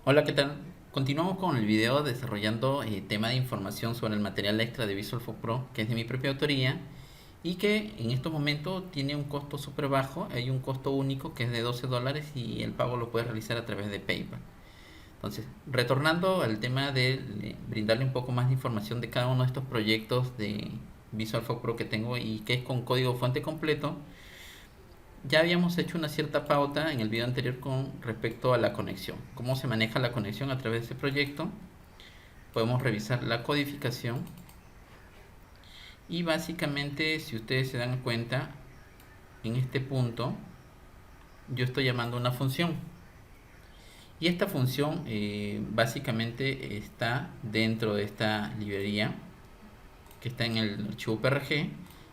Hola, ¿qué tal? Continuamos con el video desarrollando tema de información sobre el material extra de Visual Force Pro, que es de mi propia autoría y que en estos momentos tiene un costo súper bajo. Hay un costo único que es de $12 y el pago lo puedes realizar a través de PayPal. Entonces, retornando al tema de brindarle un poco más de información de cada uno de estos proyectos de Visual Force Pro que tengo y que es con código fuente completo. Ya habíamos hecho una cierta pauta en el video anterior con respecto a la conexión. Cómo se maneja la conexión a través de este proyecto. Podemos revisar la codificación. Y básicamente, si ustedes se dan cuenta, en este punto, yo estoy llamando una función. Y esta función básicamente está dentro de esta librería que está en el archivo PRG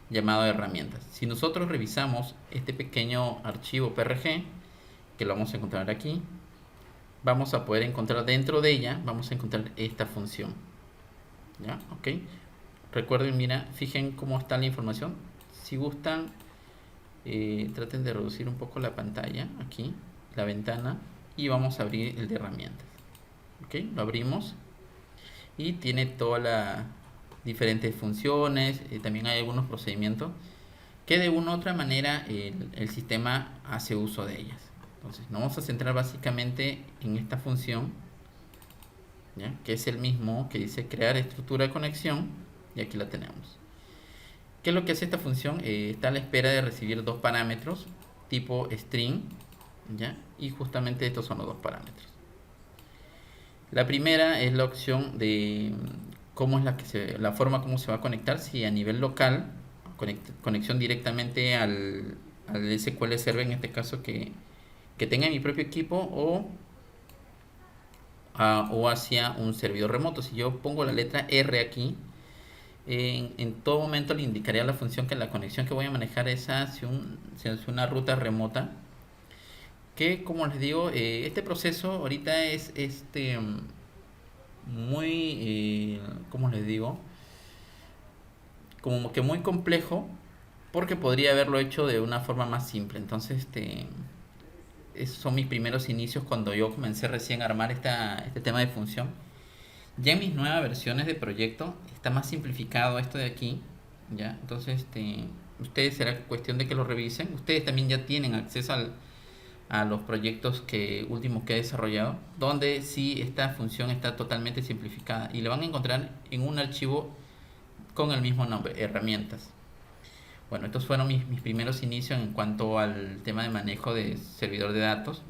llamado herramientas. Si nosotros revisamos este pequeño archivo PRG, que lo vamos a encontrar aquí, vamos a poder encontrar dentro de ella, vamos a encontrar esta función. ¿Ya? Ok. Recuerden, mira, fijen cómo está la información. Si gustan, traten de reducir un poco la pantalla, aquí, la ventana, y vamos a abrir el de herramientas. Ok, lo abrimos y tiene todas las diferentes funciones. También hay algunos procedimientos que de una u otra manera el sistema hace uso de ellas. Entonces nos vamos a centrar básicamente en esta función, ¿ya? Que es el mismo que dice crear estructura de conexión, y aquí la tenemos. ¿Qué es lo que hace esta función? Está a la espera de recibir dos parámetros tipo string, ¿ya? Y justamente estos son los dos parámetros. La primera es la opción de cómo es la forma como se va a conectar, si a nivel local, conexión directamente al SQL Server, en este caso que tenga mi propio equipo, o hacia un servidor remoto. Si yo pongo la letra R aquí, en todo momento le indicaría a la función que la conexión que voy a manejar es hacia una ruta remota. Que, como les digo, este proceso ahorita es muy, ¿cómo les digo? Como que muy complejo, porque podría haberlo hecho de una forma más simple. Entonces, esos son mis primeros inicios cuando yo comencé recién a armar este tema de función. Ya en mis nuevas versiones de proyecto está más simplificado esto de aquí, ¿ya? Entonces, ustedes será cuestión de que lo revisen. Ustedes también ya tienen acceso a los proyectos últimos que he desarrollado, donde sí esta función está totalmente simplificada y lo van a encontrar en un archivo con el mismo nombre, herramientas. Bueno, estos fueron mis primeros inicios en cuanto al tema de manejo de servidor de datos.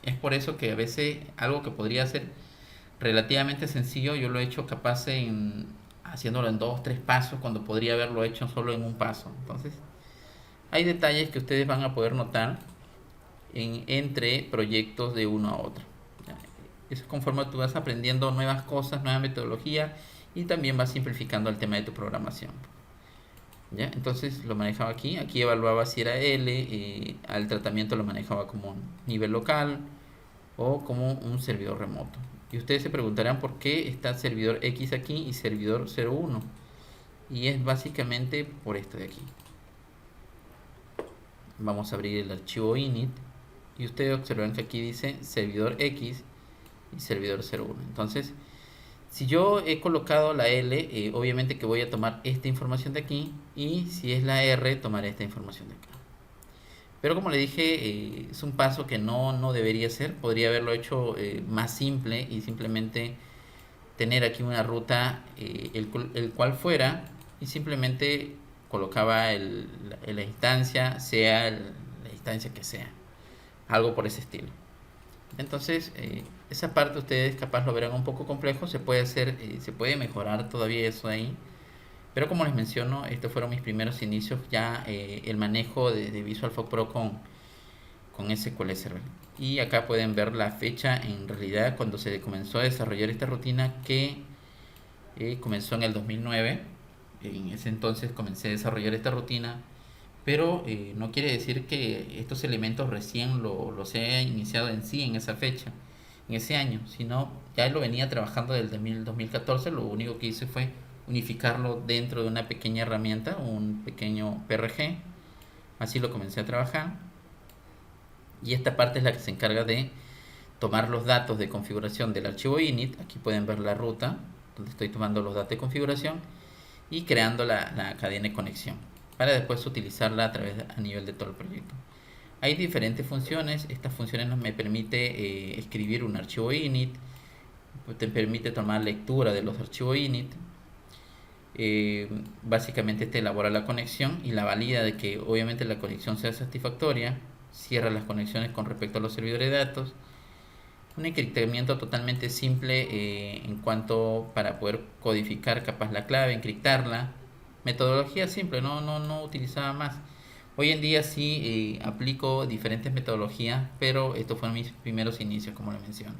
Es por eso que a veces algo que podría ser relativamente sencillo, yo lo he hecho capaz haciéndolo en 2 o 3 pasos, cuando podría haberlo hecho solo en un paso. Entonces, hay detalles que ustedes van a poder notar entre proyectos de uno a otro. Eso, conforme tú vas aprendiendo nuevas cosas, nuevas metodologías, y también vas simplificando el tema de tu programación. ¿Ya? Entonces lo manejaba aquí evaluaba si era L, al tratamiento lo manejaba como nivel local o como un servidor remoto. Y ustedes se preguntarán por qué está servidor X aquí y servidor 01. Y es básicamente por esto de aquí. Vamos a abrir el archivo init y ustedes observan que aquí dice servidor X y servidor 01. Entonces, si yo he colocado la L, obviamente que voy a tomar esta información de aquí, y si es la R, tomaré esta información de acá. Pero como le dije, es un paso que no debería ser. Podría haberlo hecho más simple y simplemente tener aquí una ruta, el cual fuera, y simplemente colocaba la instancia, sea la instancia que sea, algo por ese estilo. Entonces, esa parte ustedes capaz lo verán un poco complejo. Se puede hacer, se puede mejorar todavía eso ahí, pero como les menciono, estos fueron mis primeros inicios ya, el manejo de Visual Force Pro con SQL Server. Y acá pueden ver la fecha en realidad cuando se comenzó a desarrollar esta rutina, que comenzó en el 2009. En ese entonces comencé a desarrollar esta rutina, pero no quiere decir que estos elementos recién los he iniciado en sí en esa fecha, en ese año, sino ya lo venía trabajando desde el 2014. Lo único que hice fue unificarlo dentro de una pequeña herramienta, un pequeño PRG. Así lo comencé a trabajar. Y esta parte es la que se encarga de tomar los datos de configuración del archivo init. Aquí pueden ver la ruta donde estoy tomando los datos de configuración y creando la cadena de conexión para después utilizarla a nivel de todo el proyecto. Hay diferentes funciones. Estas funciones nos me permite escribir un archivo init, te permite tomar lectura de los archivos init. Básicamente te elabora la conexión y la valida de que obviamente la conexión sea satisfactoria, cierra las conexiones con respecto a los servidores de datos. Un encriptamiento totalmente simple en cuanto para poder codificar capaz la clave, encriptarla. Metodología simple, no utilizaba más. Hoy en día sí aplico diferentes metodologías, pero estos fueron mis primeros inicios, como le menciono.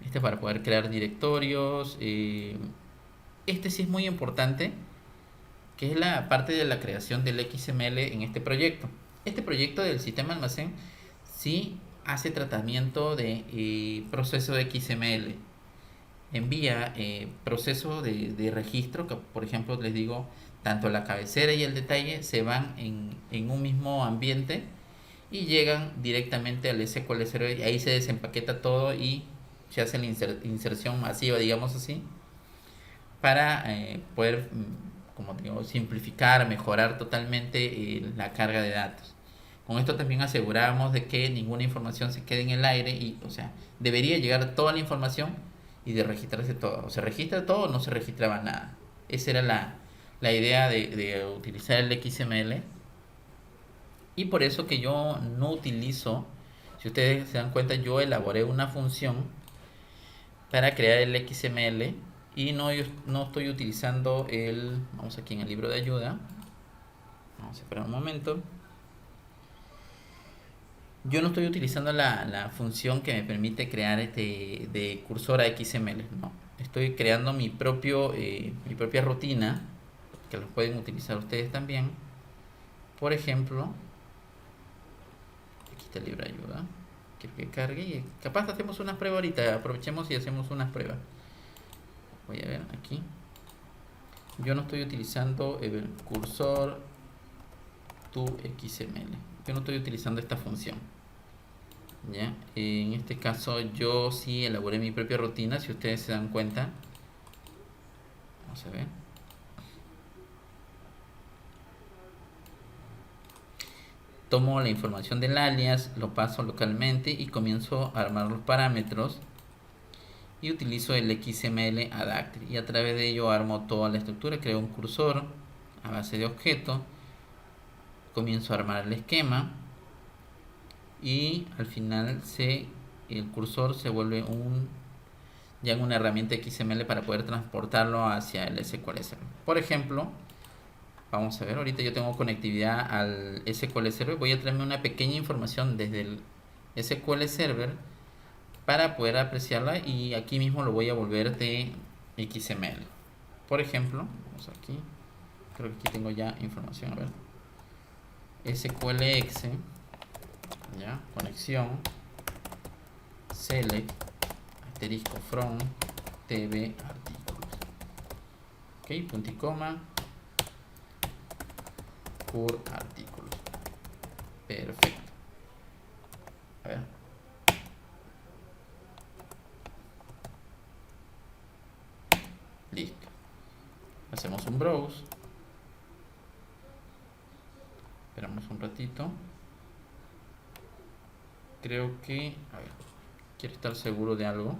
Este para poder crear directorios. Este sí es muy importante, que es la parte de la creación del XML en este proyecto. Este proyecto del sistema almacén sí hace tratamiento de proceso de XML. Envía proceso de registro, que por ejemplo les digo, tanto la cabecera y el detalle se van en un mismo ambiente y llegan directamente al SQL Server, y ahí se desempaqueta todo y se hace la inserción masiva, digamos así, para poder, como digo, simplificar, mejorar totalmente la carga de datos. Con esto también aseguramos de que ninguna información se quede en el aire y, o sea, debería llegar toda la información y de registrarse todo. O se registra todo o no se registraba nada. Esa era la idea de utilizar el XML. Y por eso que yo no utilizo, si ustedes se dan cuenta, yo elaboré una función para crear el XML y no estoy utilizando vamos aquí en el libro de ayuda. Vamos a esperar un momento. Yo no estoy utilizando la función que me permite crear de cursor a XML, no. Estoy creando mi propia rutina, que lo pueden utilizar ustedes también. Por ejemplo, aquí está el libro de ayuda. Quiero que cargue y capaz hacemos unas pruebas ahorita. Aprovechemos y hacemos unas pruebas. Voy a ver aquí. Yo no estoy utilizando el cursor to XML. Yo no estoy utilizando esta función. ¿Ya? En este caso yo sí elaboré mi propia rutina, si ustedes se dan cuenta. Vamos a ver. Tomo la información del alias, lo paso localmente y comienzo a armar los parámetros y utilizo el XML Adapter y a través de ello armo toda la estructura. Creo un cursor a base de objeto, comienzo a armar el esquema y al final el cursor se vuelve ya en una herramienta XML para poder transportarlo hacia el SQL Server. Por ejemplo, vamos a ver, ahorita yo tengo conectividad al SQL Server, voy a traerme una pequeña información desde el SQL Server para poder apreciarla y aquí mismo lo voy a volver de XML. Por ejemplo, vamos aquí, creo que aquí tengo ya información, a ver, SQLX, ya, conexión, select, asterisco from, tb artículos, ok, punto y coma, cur artículos, perfecto, a ver, listo, hacemos un browse, esperamos un ratito. Creo que, a ver, quiero estar seguro de algo.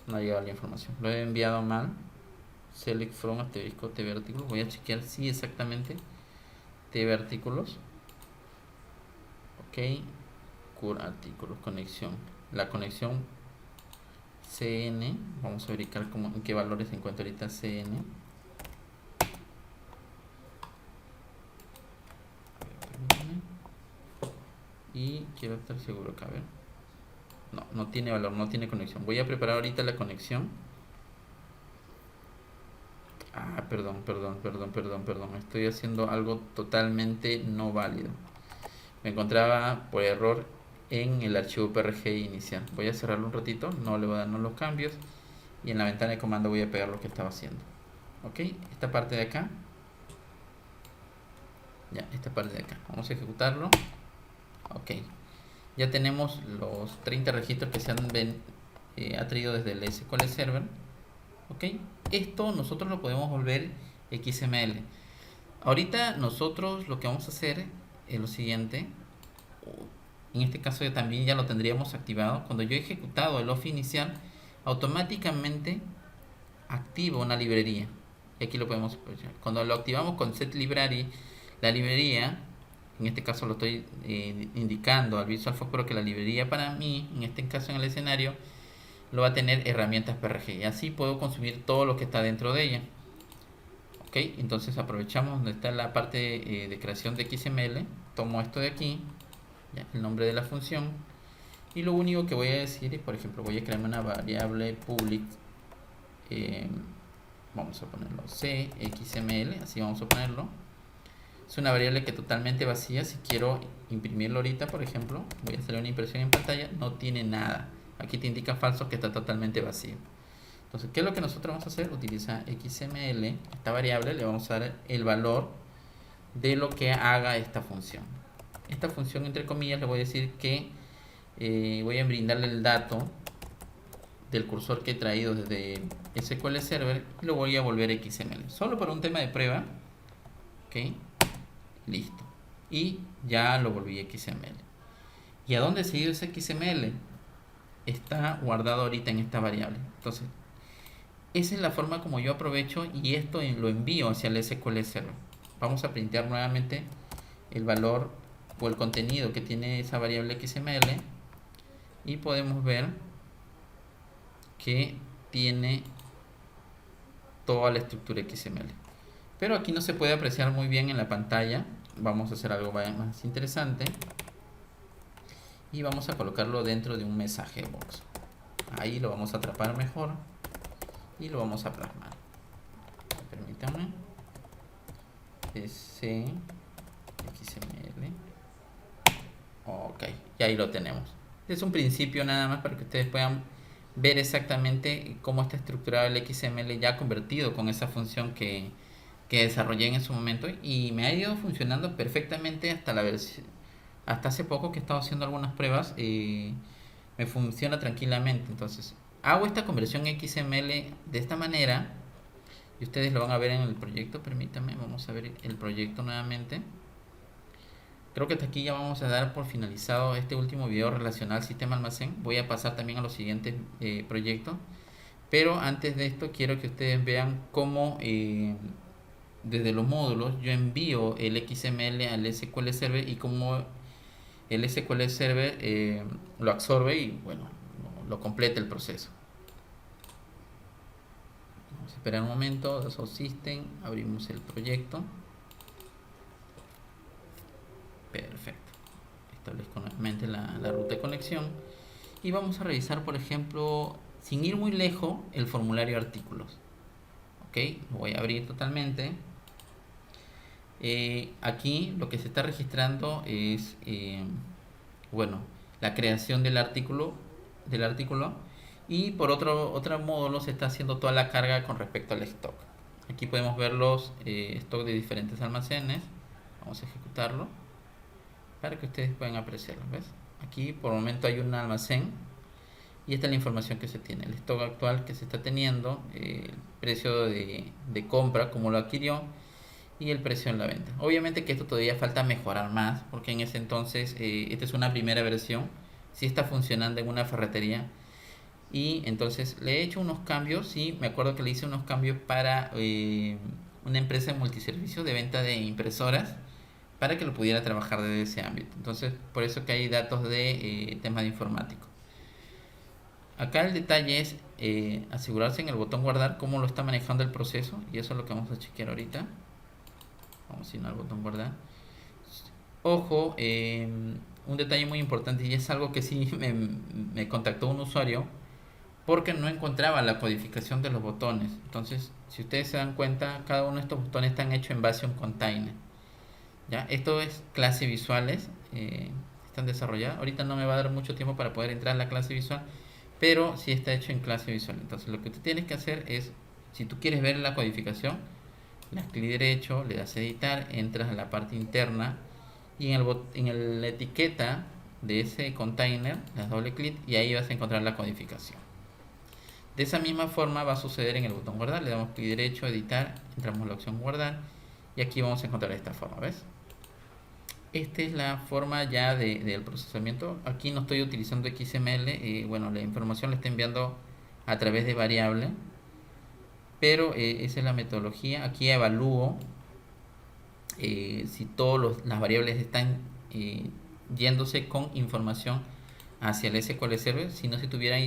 No ha llegado la información, lo he enviado mal. Select from asterisco tv artículos. Voy a chequear si exactamente tv artículos. Ok, cur artículos, conexión. La conexión CN, vamos a verificar en qué valores se encuentra ahorita CN. Y quiero estar seguro acá, a ver. No tiene valor, no tiene conexión. Voy a preparar ahorita la conexión. Perdón. Estoy haciendo algo totalmente no válido. Me encontraba por error en el archivo PRG inicial. Voy a cerrarlo un ratito, no le voy a dar los cambios. Y en la ventana de comando voy a pegar lo que estaba haciendo. Ok, esta parte de acá. Ya, esta parte de acá. Vamos a ejecutarlo. Ok, ya tenemos los 30 registros que se han ha traído desde el SQL Server. Ok, esto nosotros lo podemos volver XML. Ahorita nosotros lo que vamos a hacer es lo siguiente. En este caso también ya lo tendríamos activado. Cuando yo he ejecutado el OFF inicial, automáticamente activa una librería. Y aquí lo podemos aprovechar. Cuando lo activamos con set library, la librería, en este caso lo estoy indicando al Visual Force Pro que la librería para mí, en este caso en el escenario, lo va a tener herramientas PRG. Y así puedo consumir todo lo que está dentro de ella. Ok, entonces aprovechamos donde está la parte de creación de XML. Tomo esto de aquí, ya, el nombre de la función. Y lo único que voy a decir es, por ejemplo, voy a crearme una variable public. Vamos a ponerlo CXML, así vamos a ponerlo. Es una variable que totalmente vacía. Si quiero imprimirlo ahorita, por ejemplo, voy a hacer una impresión en pantalla, no tiene nada. Aquí te indica falso que está totalmente vacío. Entonces, ¿qué es lo que nosotros vamos a hacer? Utiliza XML, esta variable, le vamos a dar el valor de lo que haga esta función. Esta función, entre comillas, le voy a decir que voy a brindarle el dato del cursor que he traído desde SQL Server y lo voy a volver XML. Solo por un tema de prueba. Ok, listo. Y ya lo volví XML. ¿Y a dónde se ha ido ese XML? Está guardado ahorita en esta variable. Entonces, esa es la forma como yo aprovecho y esto lo envío hacia el SQL Server. Vamos a printear nuevamente el valor o el contenido que tiene esa variable XML y podemos ver que tiene toda la estructura XML. Pero aquí no se puede apreciar muy bien en la pantalla. Vamos a hacer algo más interesante y vamos a colocarlo dentro de un mensaje box. Ahí lo vamos a atrapar mejor y lo vamos a plasmar. Permítanme. C XML. Ok, y ahí lo tenemos. Es un principio nada más para que ustedes puedan ver exactamente cómo está estructurado el XML ya convertido con esa función que desarrollé en su momento y me ha ido funcionando perfectamente hasta la versión, hasta hace poco que he estado haciendo algunas pruebas. Me funciona tranquilamente. Entonces hago esta conversión XML de esta manera y ustedes lo van a ver en el proyecto. Permítanme, vamos a ver el proyecto nuevamente. Creo que hasta aquí ya vamos a dar por finalizado este último video relacionado al sistema almacén. Voy a pasar también a los siguientes proyectos, pero antes de esto quiero que ustedes vean cómo desde los módulos yo envío el XML al SQL Server y cómo el SQL Server lo absorbe y bueno, lo completa el proceso. Vamos a esperar un momento. Dassault System, abrimos el proyecto. Perfecto. Establezco nuevamente la ruta de conexión y vamos a revisar, por ejemplo, sin ir muy lejos, el formulario de artículos. Ok, lo voy a abrir totalmente. Aquí lo que se está registrando es bueno, la creación del artículo y por otro módulo se está haciendo toda la carga con respecto al stock. Aquí podemos ver los stock de diferentes almacenes. Vamos a ejecutarlo para que ustedes puedan apreciarlo. ¿Ves? Aquí por el momento hay un almacén y esta es la información que se tiene, el stock actual que se está teniendo, el precio de compra, como lo adquirió, y el precio en la venta. Obviamente que esto todavía falta mejorar más, porque en ese entonces esta es una primera versión, si está funcionando en una ferretería, y entonces le he hecho unos cambios. Sí, me acuerdo que le hice unos cambios para una empresa de multiservicio de venta de impresoras, para que lo pudiera trabajar desde ese ámbito. Entonces, por eso que hay datos de temas de informático. Acá el detalle es asegurarse en el botón guardar cómo lo está manejando el proceso, y eso es lo que vamos a chequear ahorita. Vamos a ir al botón guardar. Ojo, un detalle muy importante, y es algo que sí me contactó un usuario porque no encontraba la codificación de los botones. Entonces, si ustedes se dan cuenta, cada uno de estos botones están hechos en base a un container. ¿Ya? Esto es clase visuales, están desarrolladas. Ahorita no me va a dar mucho tiempo para poder entrar a la clase visual, pero sí está hecho en clase visual. Entonces lo que tú tienes que hacer es Si tú quieres ver la codificación, le das clic derecho, le das editar, entras a la parte interna y en la etiqueta de ese container le das doble clic y ahí vas a encontrar la codificación. De esa misma forma va a suceder en el botón guardar, le damos clic derecho, editar, entramos en la opción guardar y aquí vamos a encontrar esta forma, ¿ves? Esta es la forma ya del procesamiento. Aquí no estoy utilizando XML, bueno, la información la está enviando a través de variable, pero esa es la metodología. Aquí evalúo si todas las variables están yéndose con información hacia el SQL Server. Si no se estuviera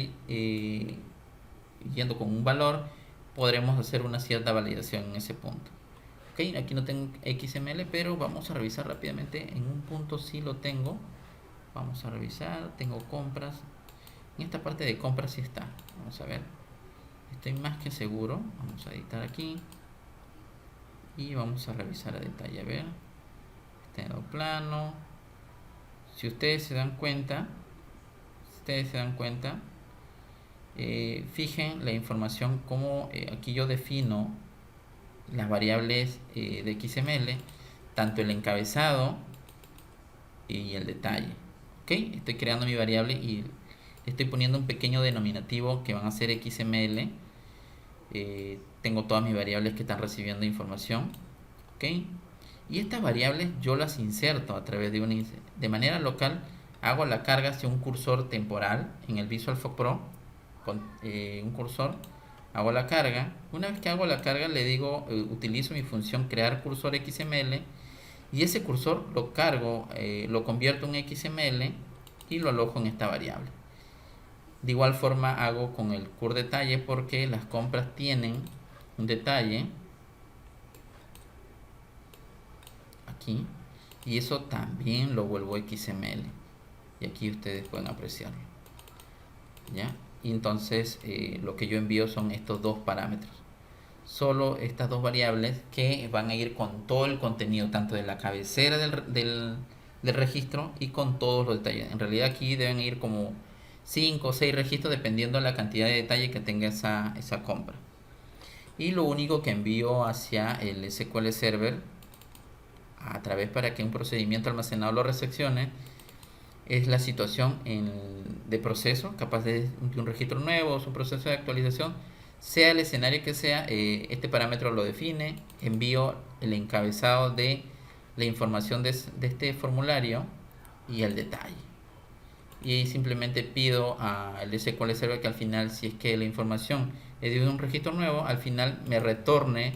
yendo con un valor, podremos hacer una cierta validación en ese punto. Ok, aquí no tengo XML, pero vamos a revisar rápidamente. En un punto sí lo tengo. Vamos a revisar, tengo compras. En esta parte de compras sí está. Vamos a ver. Estoy más que seguro. Vamos a editar aquí. Y vamos a revisar a detalle. A ver. Estado plano. Si ustedes se dan cuenta. Fijen la información como aquí yo defino las variables de XML, tanto el encabezado y el detalle. ¿Ok? Estoy creando mi variable y estoy poniendo un pequeño denominativo que van a ser XML. Tengo todas mis variables que están recibiendo información. ¿Ok? Y estas variables yo las inserto a través de manera local. Hago la carga hacia un cursor temporal en el Visual Force Pro con un cursor. Hago la carga. Una vez que hago la carga le digo, utilizo mi función crear cursor XML y ese cursor lo cargo, lo convierto en XML y lo alojo en esta variable. De igual forma hago con el cur detalle porque las compras tienen un detalle aquí y eso también lo vuelvo XML y aquí ustedes pueden apreciarlo, ¿ya? Y entonces lo que yo envío son estos dos parámetros, solo estas dos variables que van a ir con todo el contenido tanto de la cabecera del registro y con todos los detalles. En realidad aquí deben ir como 5 o 6 registros dependiendo de la cantidad de detalle que tenga esa compra. Y lo único que envío hacia el SQL Server a través para que un procedimiento almacenado lo recepcione es la situación de proceso, capaz de un registro nuevo, su proceso de actualización, sea el escenario que sea, este parámetro lo define, envío el encabezado de la información de este formulario y el detalle. Y simplemente pido al SQL Server que al final, si es que la información es de un registro nuevo, al final me retorne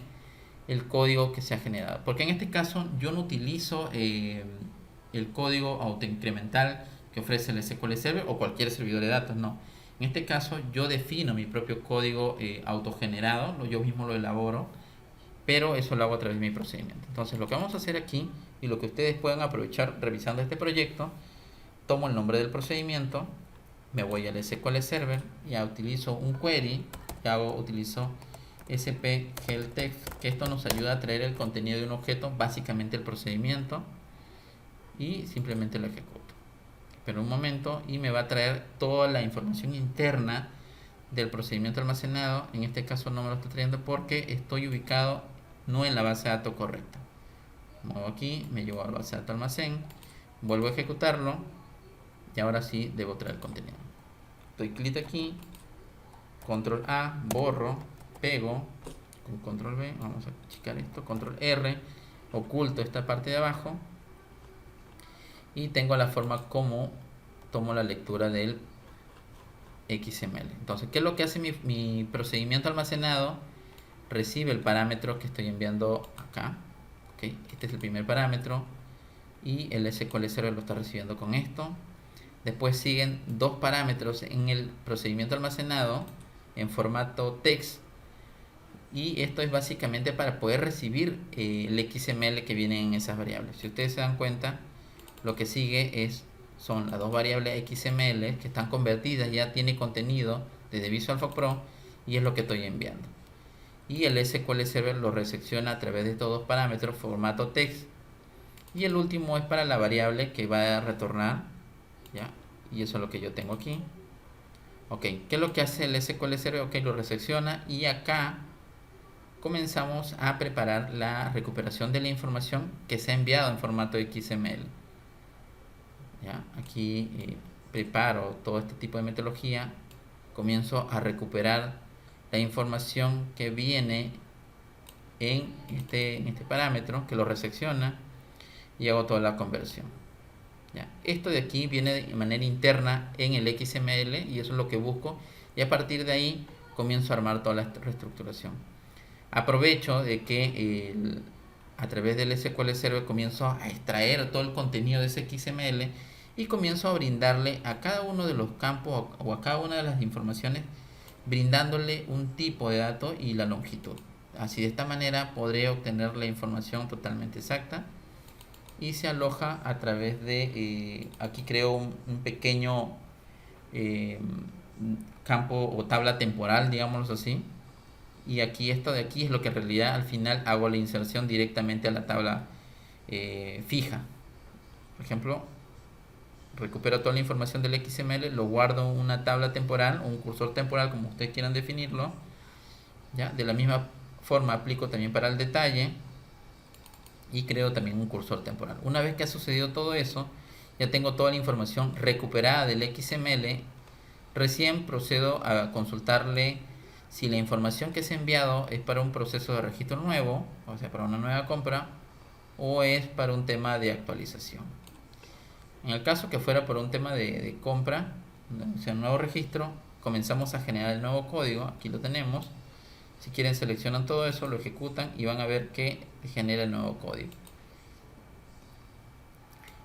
el código que se ha generado. Porque en este caso yo no utilizo el código autoincremental que ofrece el SQL Server o cualquier servidor de datos, no. En este caso yo defino mi propio código autogenerado, yo mismo lo elaboro, pero eso lo hago a través de mi procedimiento. Entonces lo que vamos a hacer aquí y lo que ustedes puedan aprovechar revisando este proyecto, tomo el nombre del procedimiento, me voy al SQL Server, ya utilizo un query, utilizo sp-helpText, que esto nos ayuda a traer el contenido de un objeto, básicamente el procedimiento, y simplemente lo ejecuto. Pero un momento y me va a traer toda la información interna del procedimiento almacenado. En este caso no me lo está trayendo porque estoy ubicado no en la base de datos correcta. Muevo aquí, me llevo a la base de datos almacén, vuelvo a ejecutarlo y ahora sí debo traer el contenido. Doy clic aquí, control A, borro, pego con control B, vamos a achicar esto, control R, oculto esta parte de abajo y tengo la forma como tomo la lectura del XML. Entonces, ¿qué es lo que hace mi procedimiento almacenado? Recibe el parámetro que estoy enviando acá. ¿Okay? Este es el primer parámetro y el SQL Server lo está recibiendo con esto. Después siguen dos parámetros en el procedimiento almacenado en formato text y esto es básicamente para poder recibir el XML que viene en esas variables. Si ustedes se dan cuenta, lo que sigue son las dos variables XML que están convertidas, ya tiene contenido desde Visual Force Pro y es lo que estoy enviando. Y el SQL Server lo recepciona a través de estos dos parámetros, formato text. Y el último es para la variable que va a retornar, ¿ya? Y eso es lo que yo tengo aquí. Ok, ¿qué es lo que hace el SQL Server? Ok, lo recepciona y acá comenzamos a preparar la recuperación de la información que se ha enviado en formato XML. ¿Ya? Aquí preparo todo este tipo de metodología, comienzo a recuperar la información que viene en este parámetro, que lo resecciona, y hago toda la conversión. ¿Ya? Esto de aquí viene de manera interna en el XML y eso es lo que busco, y a partir de ahí comienzo a armar toda la reestructuración. Aprovecho de que a través del SQL Server comienzo a extraer todo el contenido de ese XML y comienzo a brindarle a cada uno de los campos o a cada una de las informaciones, brindándole un tipo de dato y la longitud. Así, de esta manera podré obtener la información totalmente exacta y se aloja a través de aquí creo un pequeño campo o tabla temporal, digámoslo así, y aquí esto de aquí es lo que en realidad al final hago la inserción directamente a la tabla fija. Por ejemplo, recupero toda la información del XML, lo guardo en una tabla temporal o un cursor temporal, como ustedes quieran definirlo. ¿Ya? De la misma forma aplico también para el detalle y creo también un cursor temporal. Una vez que ha sucedido todo eso, ya tengo toda la información recuperada del XML. Recién procedo a consultarle si la información que se ha enviado es para un proceso de registro nuevo, o sea, para una nueva compra, o es para un tema de actualización. En el caso que fuera por un tema de compra, o sea, un nuevo registro, comenzamos a generar el nuevo código. Aquí lo tenemos. Si quieren, seleccionan todo eso, lo ejecutan y van a ver que genera el nuevo código.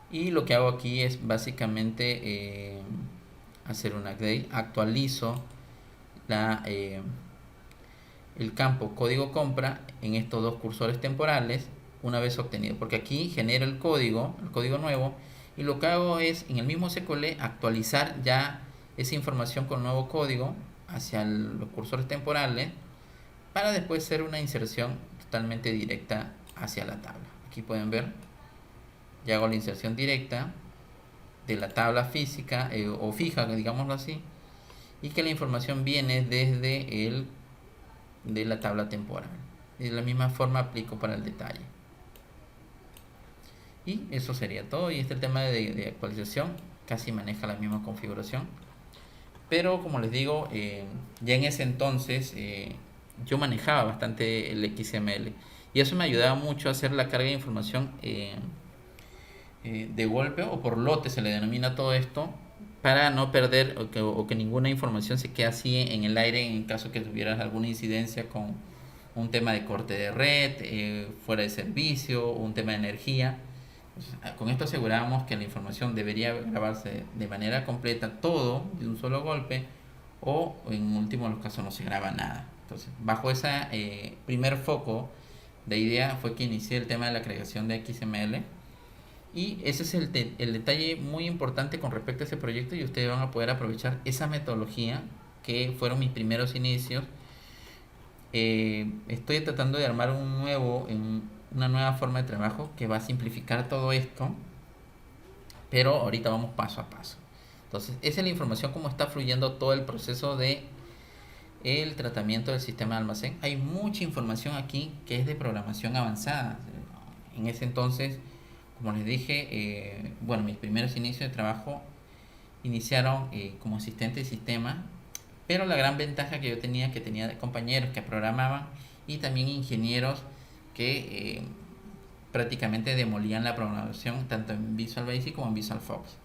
Y lo que hago aquí es básicamente hacer un update. Actualizo el campo código compra en estos dos cursores temporales una vez obtenido, porque aquí genero el código nuevo, y lo que hago es en el mismo SQL actualizar ya esa información con nuevo código hacia los cursores temporales para después hacer una inserción totalmente directa hacia la tabla. Aquí pueden ver, ya hago la inserción directa de la tabla física o fija, digámoslo así, y que la información viene desde de la tabla temporal. Y de la misma forma aplico para el detalle. Y eso sería todo. Y el tema de actualización casi maneja la misma configuración. Pero como les digo, ya en ese entonces yo manejaba bastante el XML. Y eso me ayudaba mucho a hacer la carga de información de golpe o por lote, se le denomina todo esto, para no perder o que ninguna información se quede así en el aire en caso que tuvieras alguna incidencia con un tema de corte de red, fuera de servicio, o un tema de energía. Entonces, con esto asegurábamos que la información debería grabarse de manera completa, todo de un solo golpe, o en último los casos no se graba nada. Entonces, bajo ese primer foco de idea fue que inicié el tema de la creación de XML. Y ese es el detalle muy importante con respecto a ese proyecto, y ustedes van a poder aprovechar esa metodología que fueron mis primeros inicios. Estoy tratando de armar una nueva forma de trabajo que va a simplificar todo esto, pero ahorita vamos paso a paso. Entonces, esa es la información, cómo está fluyendo todo el proceso de el tratamiento del sistema de almacén. Hay mucha información aquí que es de programación avanzada. En ese entonces, como les dije, bueno, mis primeros inicios de trabajo iniciaron como asistente de sistema, pero la gran ventaja que yo tenía, que tenía compañeros que programaban y también ingenieros que prácticamente demolían la programación tanto en Visual Basic como en Visual Fox.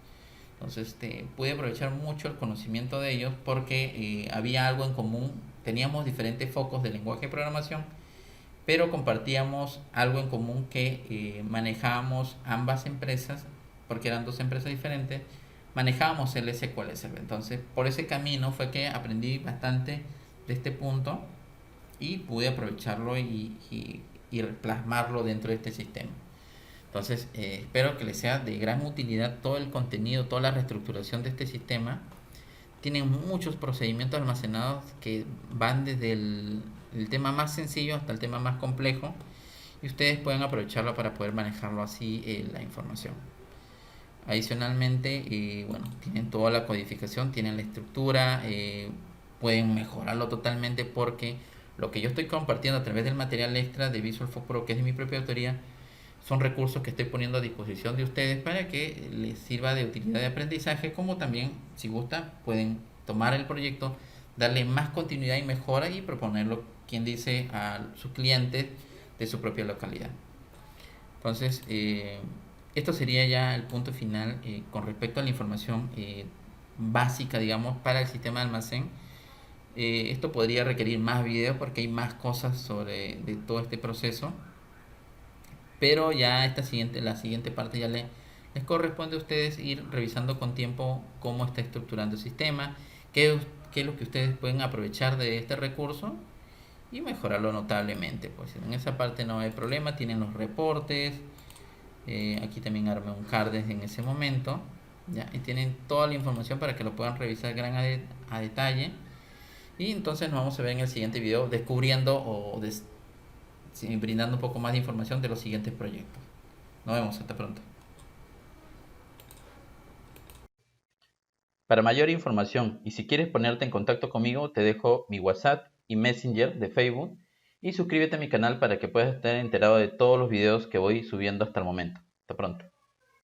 Entonces pude aprovechar mucho el conocimiento de ellos porque había algo en común, teníamos diferentes focos de lenguaje de programación, pero compartíamos algo en común que manejábamos ambas empresas, porque eran dos empresas diferentes, manejábamos el SQL Server. Entonces, por ese camino fue que aprendí bastante de este punto y pude aprovecharlo y plasmarlo dentro de este sistema. Entonces, espero que les sea de gran utilidad todo el contenido, toda la reestructuración de este sistema. Tienen muchos procedimientos almacenados que van desde el tema más sencillo hasta el tema más complejo, y ustedes pueden aprovecharlo para poder manejarlo así la información. Adicionalmente, bueno, tienen toda la codificación, tienen la estructura, pueden mejorarlo totalmente porque Lo que yo estoy compartiendo a través del material extra de Visual Force Pro, que es de mi propia autoría, son recursos que estoy poniendo a disposición de ustedes para que les sirva de utilidad de aprendizaje, como también, si gusta, pueden tomar el proyecto, darle más continuidad y mejora y proponerlo, quien dice, a sus clientes de su propia localidad. Entonces, esto sería ya el punto final con respecto a la información básica, digamos, para el sistema de almacén. Esto podría requerir más videos porque hay más cosas sobre de todo este proceso, pero ya la siguiente parte ya les corresponde a ustedes ir revisando con tiempo cómo está estructurando el sistema, qué es lo que ustedes pueden aprovechar de este recurso y mejorarlo notablemente. Pues en esa parte no hay problema, tienen los reportes, aquí también armé un CARDES en ese momento, ¿ya? Y tienen toda la información para que lo puedan revisar a detalle. Y entonces nos vamos a ver en el siguiente video descubriendo sí, brindando un poco más de información de los siguientes proyectos. Nos vemos, hasta pronto. Para mayor información y si quieres ponerte en contacto conmigo, te dejo mi WhatsApp y Messenger de Facebook y suscríbete a mi canal para que puedas estar enterado de todos los videos que voy subiendo hasta el momento. Hasta pronto.